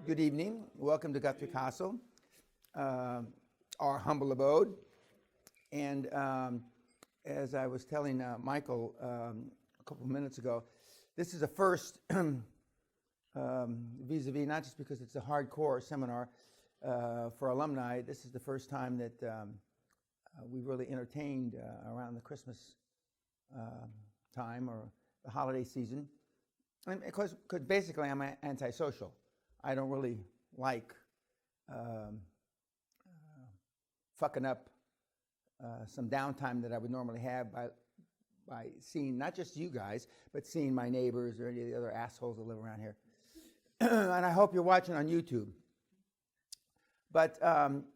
Good evening. Welcome to Guthrie Castle, our humble abode. And as I was telling Michael a couple of minutes ago, this is a first vis-a-vis, not just because it's a hardcore seminar for alumni. This is the first time that we really entertained around the Christmas time or the holiday season. And because basically I'm antisocial. I don't really like fucking up some downtime that I would normally have by seeing not just you guys, but seeing my neighbors or any of the other assholes that live around here. And I hope you're watching on YouTube. But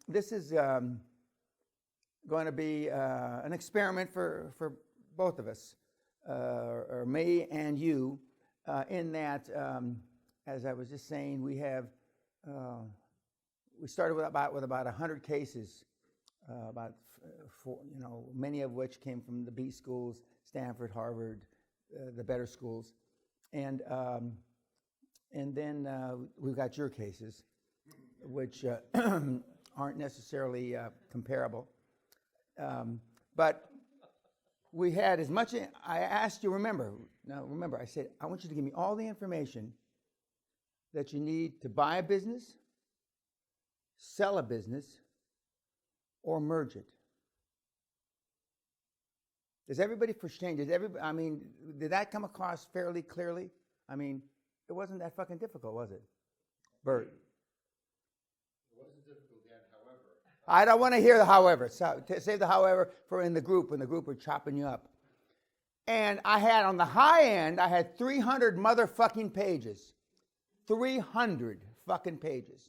this is going to be an experiment for both of us, or me and you, in that, as I was just saying, we started with about 100 cases, many of which came from the B schools, Stanford, Harvard, the better schools, and then we've got your cases, which aren't necessarily comparable, but we had as much. I asked you. Remember, I said I want you to give me all the information that you need to buy a business, sell a business, or merge it. Does everybody understand? Did that come across fairly clearly? I mean, it wasn't that fucking difficult, was it? Bert. It wasn't difficult yet, however. I don't want to hear the however. So, save the however for in the group, when the group are chopping you up. And I had, on the high end, I had 300 motherfucking pages. 300 fucking pages.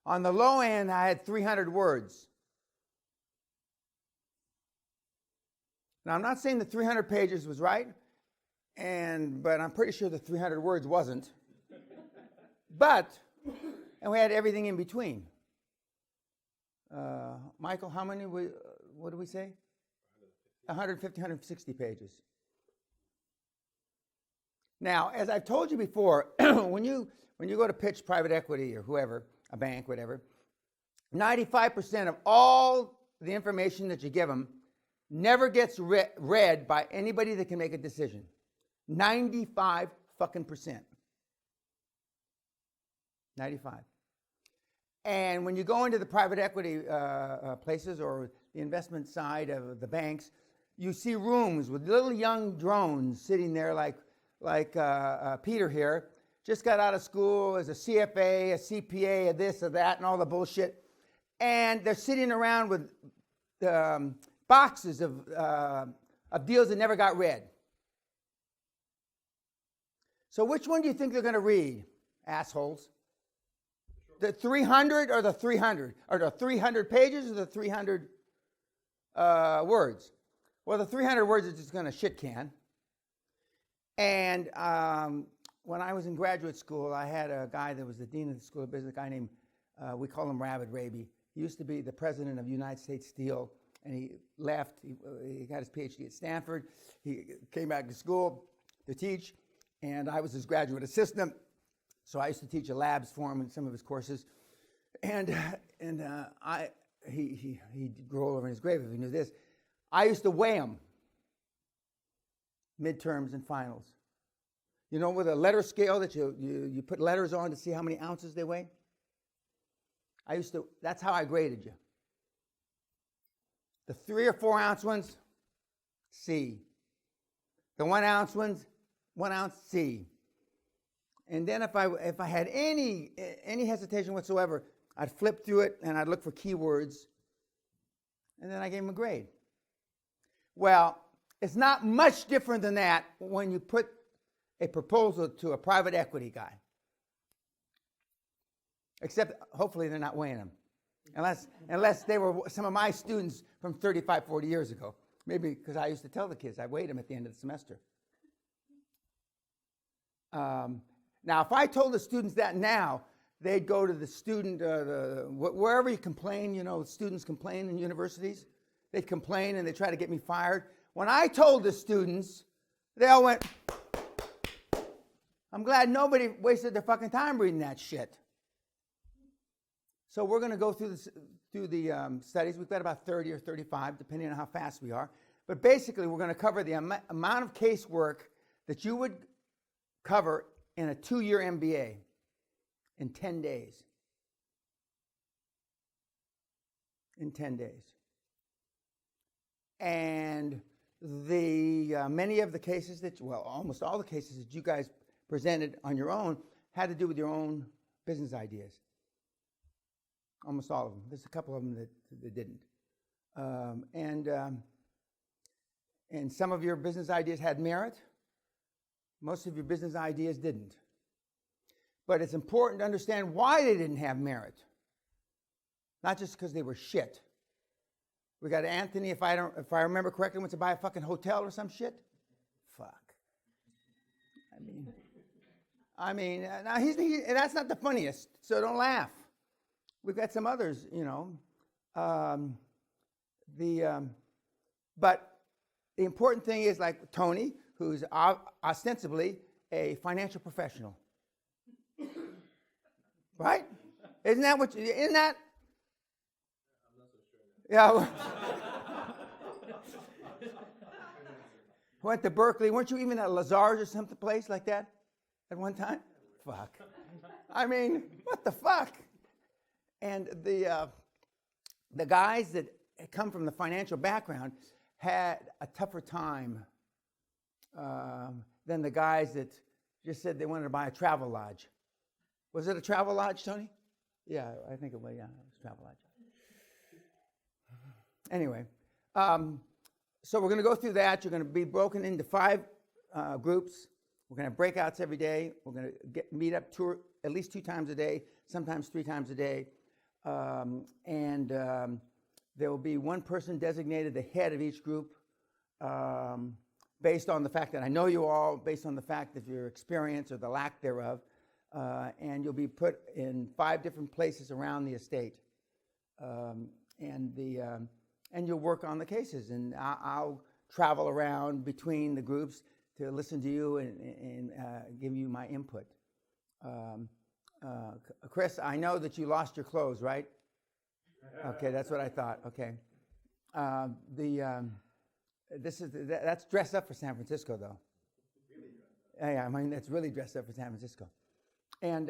On the low end, I had 300 words. Now, I'm not saying the 300 pages was right, but I'm pretty sure the 300 words wasn't. And we had everything in between. Michael, how many, what did we say? 150, 160 pages. Now, as I've told you before, when you go to pitch private equity or whoever, a bank, whatever, 95% of all the information that you give them never gets read by anybody that can make a decision. 95 fucking percent. 95. And when you go into the private equity places or the investment side of the banks, you see rooms with little young drones sitting there like Peter here, just got out of school as a CFA, a CPA, a this, a that, and all the bullshit. And they're sitting around with boxes of deals that never got read. So which one do you think they're going to read, assholes? The 300 or the 300? Or the 300 pages or the 300 words? Well, the 300 words is just going to shit can. And when I was in graduate school, I had a guy that was the dean of the School of Business, a guy named, we call him Rabbit Raby. He used to be the president of United States Steel, and he left. He got his PhD at Stanford. He came back to school to teach, and I was his graduate assistant. So I used to teach labs for him in some of his courses. And he'd roll over in his grave if he knew this. I used to weigh him. Midterms and finals. You know, with a letter scale that you put letters on to see how many ounces they weigh? That's how I graded you. The 3 or 4 ounce ones, C. The 1 ounce ones, 1 ounce, C. And then if I had any hesitation whatsoever, I'd flip through it and I'd look for keywords, and then I gave him a grade. Well, it's not much different than that when you put a proposal to a private equity guy. Except, hopefully, they're not weighing them. Unless they were some of my students from 35, 40 years ago. Maybe because I used to tell the kids, I weighed them at the end of the semester. Now, if I told the students that now, they'd go to the student, wherever you complain, students complain in universities. They'd complain and they try to get me fired. When I told the students, they all went, I'm glad nobody wasted their fucking time reading that shit. So we're going to go through the studies. We've got about 30 or 35, depending on how fast we are. But basically, we're going to cover the amount of casework that you would cover in a 2-year MBA in 10 days. In 10 days. And many of the cases almost all the cases that you guys presented on your own had to do with your own business ideas. Almost all of them. There's a couple of them that didn't. And some of your business ideas had merit. Most of your business ideas didn't. But it's important to understand why they didn't have merit. Not just because they were shit. We got Anthony, if I remember correctly, went to buy a fucking hotel or some shit. Fuck. I mean, now that's not the funniest, so don't laugh. We've got some others, you know. But the important thing is, like Tony, who's ostensibly a financial professional. Right? Isn't that? I'm not so sure. Yeah. Went to Berkeley. Weren't you even at Lazar's or some place like that at one time? Fuck. I mean, what the fuck? And the guys that come from the financial background had a tougher time than the guys that just said they wanted to buy a travel lodge. Was it a travel lodge, Tony? Yeah, I think it was. Yeah, it was a travel lodge. Anyway, so we're going to go through that. You're going to be broken into 5 groups. We're going to have breakouts every day. We're going to meet up at least 2 times a day, sometimes 3 times a day. There will be one person designated the head of each group based on the fact that I know you all, based on the fact of your experience or the lack thereof. And you'll be put in 5 different places around the estate. And you'll work on the cases. And I'll travel around between the groups to listen to you and give you my input. Chris, I know that you lost your clothes, right? Okay, that's what I thought. Okay. That's dressed up for San Francisco, though. Yeah, I mean, that's really dressed up for San Francisco. And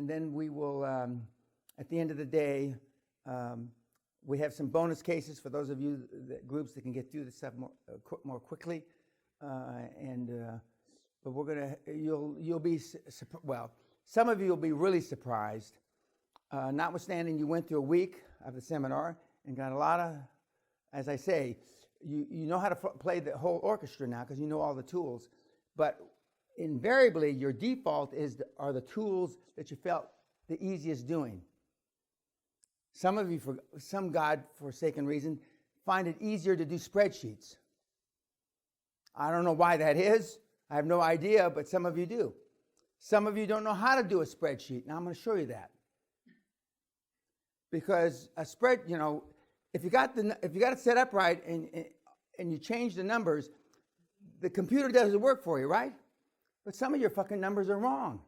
then we will, at the end of the day, we have some bonus cases for those of you, groups that can get through this stuff more quickly. But we're gonna, you'll be, some of you will be really surprised. Notwithstanding, you went through a week of the seminar and got a lot of, as I say, you know how to play the whole orchestra now because you know all the tools. But invariably, your default are the tools that you felt the easiest doing. Some of you, for some God-forsaken reason, find it easier to do spreadsheets. I don't know why that is. I have no idea, but some of you do. Some of you don't know how to do a spreadsheet. Now I'm going to show you that. Because a spread, if you got it set up right and you change the numbers, the computer doesn't work for you, right? But some of your fucking numbers are wrong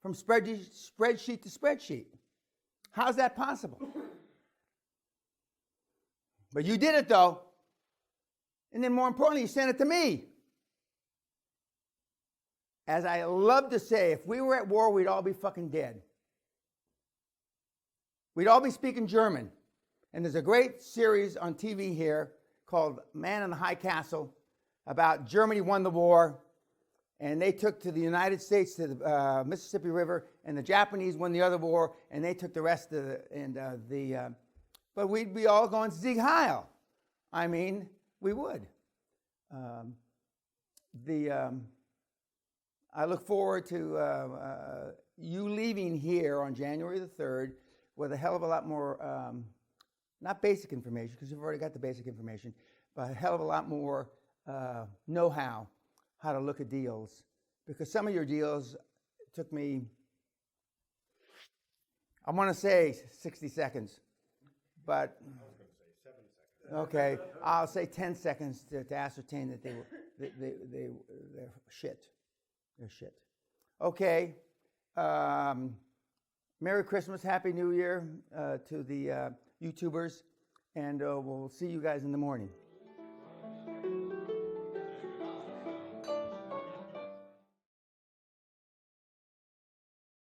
from spreadsheet to spreadsheet. How's that possible? But you did it, though. And then more importantly, you sent it to me. As I love to say, if we were at war, we'd all be fucking dead. We'd all be speaking German. And there's a great series on TV here called Man in the High Castle about Germany won the war. And they took to the United States to the Mississippi River, and the Japanese won the other war, and they took the rest of but we'd be all going Sieg Heil. I mean, we would. I look forward to you leaving here on January the 3rd with a hell of a lot more, not basic information, because you've already got the basic information, but a hell of a lot more know-how. How to look at deals, because some of your deals took me, I want to say 60 seconds, but I was going to say 7 seconds. Okay, I'll say 10 seconds to ascertain that they're shit. They're shit. Okay. Merry Christmas, Happy New Year to the YouTubers, and we'll see you guys in the morning.